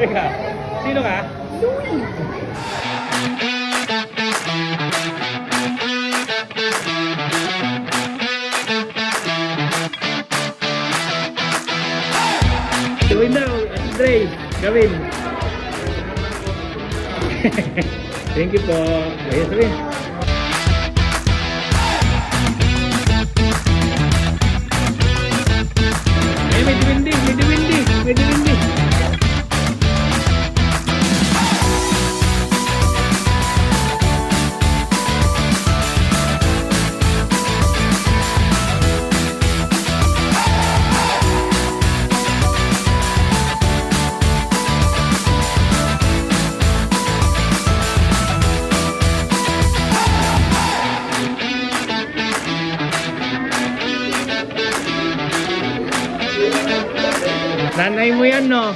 Teka, sino ka? Louie. Gawin daw, Dre, gawin. Thank you po. Ayun, sabihin. Ay, may diwindi, may diwindi, may diwindi. Nanay mo yan, no?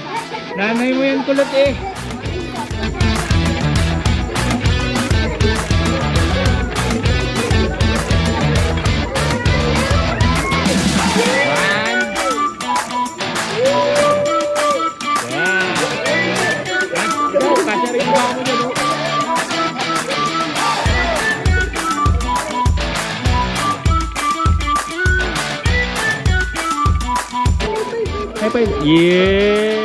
Nanay mo yan kulot eh. High five. Yeah.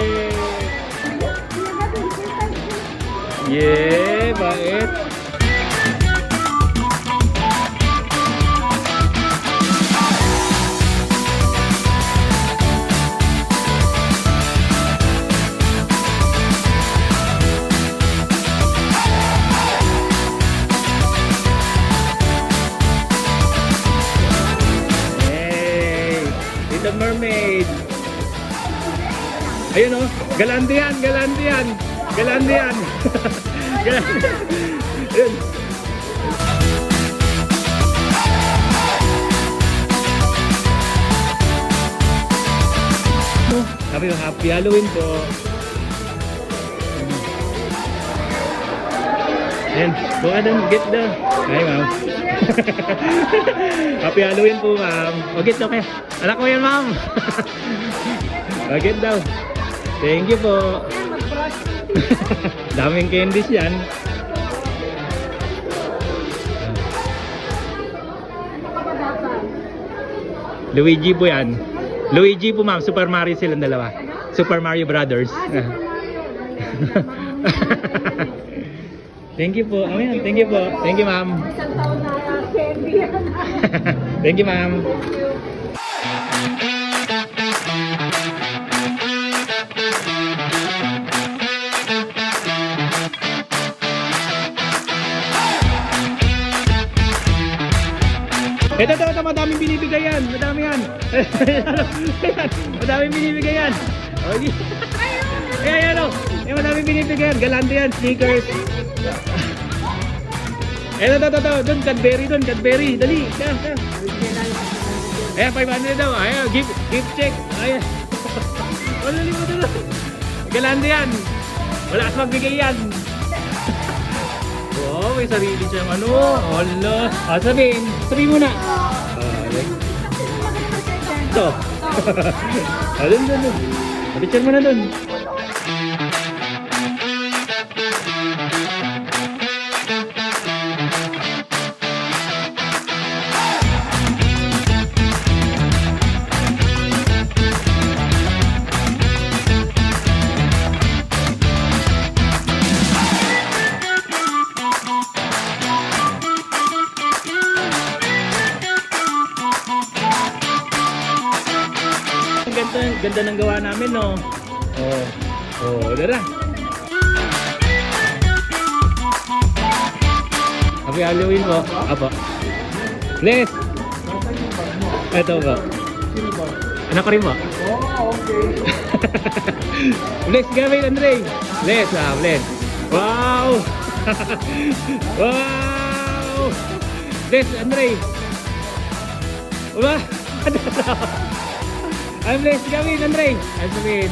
Yeah, bait. Hey, Little Mermaid. Ayun oh, galante yan, galante yan. Galante yan. Galante. Ayun. Happy Halloween po. Ayan, go ahead and get the... Ay, ma'am. Happy Halloween po, ma'am. O, get daw kayo. Anak ko yan, ma'am. O, get daw. Thank you po. Daming candies yan. Luigi po yan. Luigi po, ma'am. Super Mario silang dalawa. Super Mario Brothers. Thank you po. Oh, yan. Thank you po. Thank you, ma'am. Isang taon na candy yan. Thank you, ma'am. Ito, madaming binibigay yan. Madami yan. Madaming binibigay yan. Okay. Ayan, ano. Madaming binibigay yan. Galante yan. Sneakers. Ito. Doon, Cadbury doon. Cadbury. Dali. Ayan, 500 daw. Ayan, gift check. Ayan. Dali mo doon. Galante yan. Wala kas magbigay yan. Oh, may sarili siyang ano. Hala. Sabihin mo na. Ito. Doon. Picture mo na doon. ganda ng gawa namin, no? Oh. Oh, dara. Happy Halloween po. Apo. Bless. Ito po. Anak ko rin po. Oh, okay. Bless Gavin, Andre. Bless, bless. Wow! Wow! Bless, Andre. Wow! I'm Bless Gavin, Andre. I'm Gavin.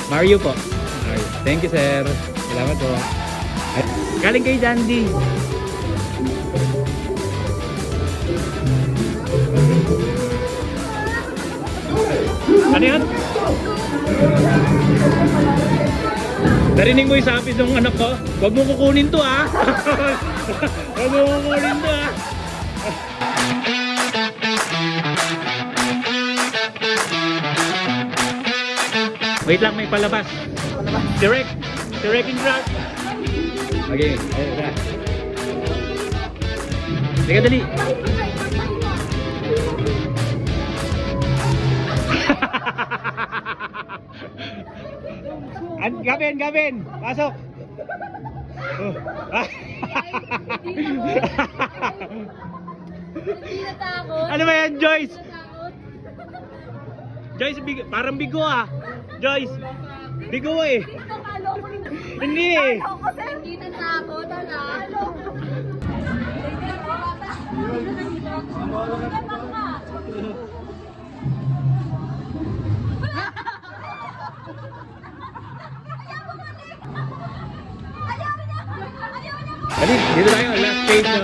Mario po. Mario. Thank you, sir. Salamat po. Galing kay Dandy. Ano yan? Narinig mo yung sabi ng anak ko? Huwag mo kukunin to, ah! Huwag mo kukunin to, ah! Wait lang, may palabas. Direct. Direct in drag. Okay, ayun na. Teka, dali. Gavin, pasok. Oh. Hindi natakot. Ano ba yan, Joyce? Natakot. Joyce, parang bigo ah. Joyce, bigo eh. Nakalo ko rin. Hindi eh. Nakalo ko, sir. Hindi natakot. Nakalo. Dali, dito tayo. Last page of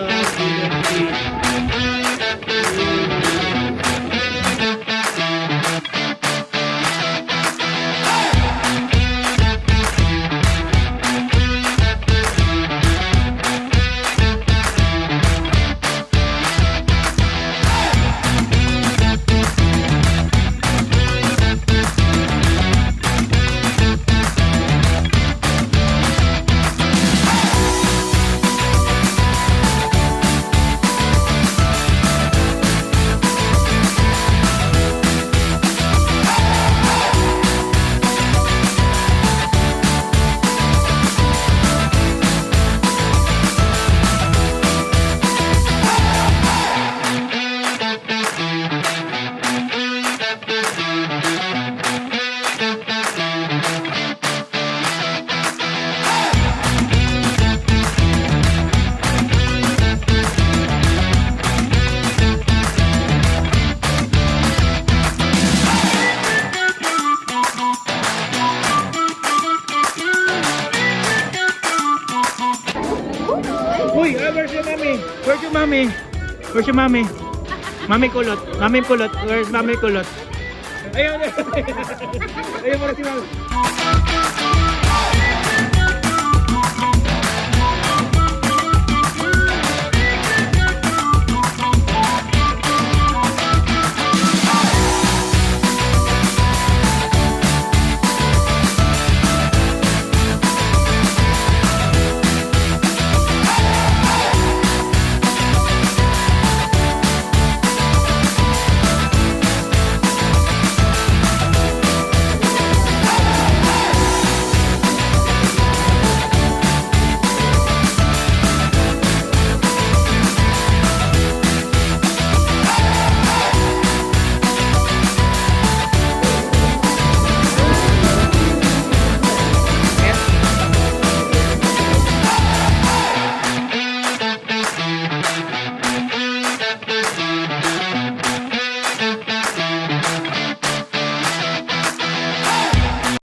Uy, where's your mommy? Where's your mommy? Where's your mommy? Mami kulot. Mami kulot. Where's mami kulot? Ayun. Ayun para si mami.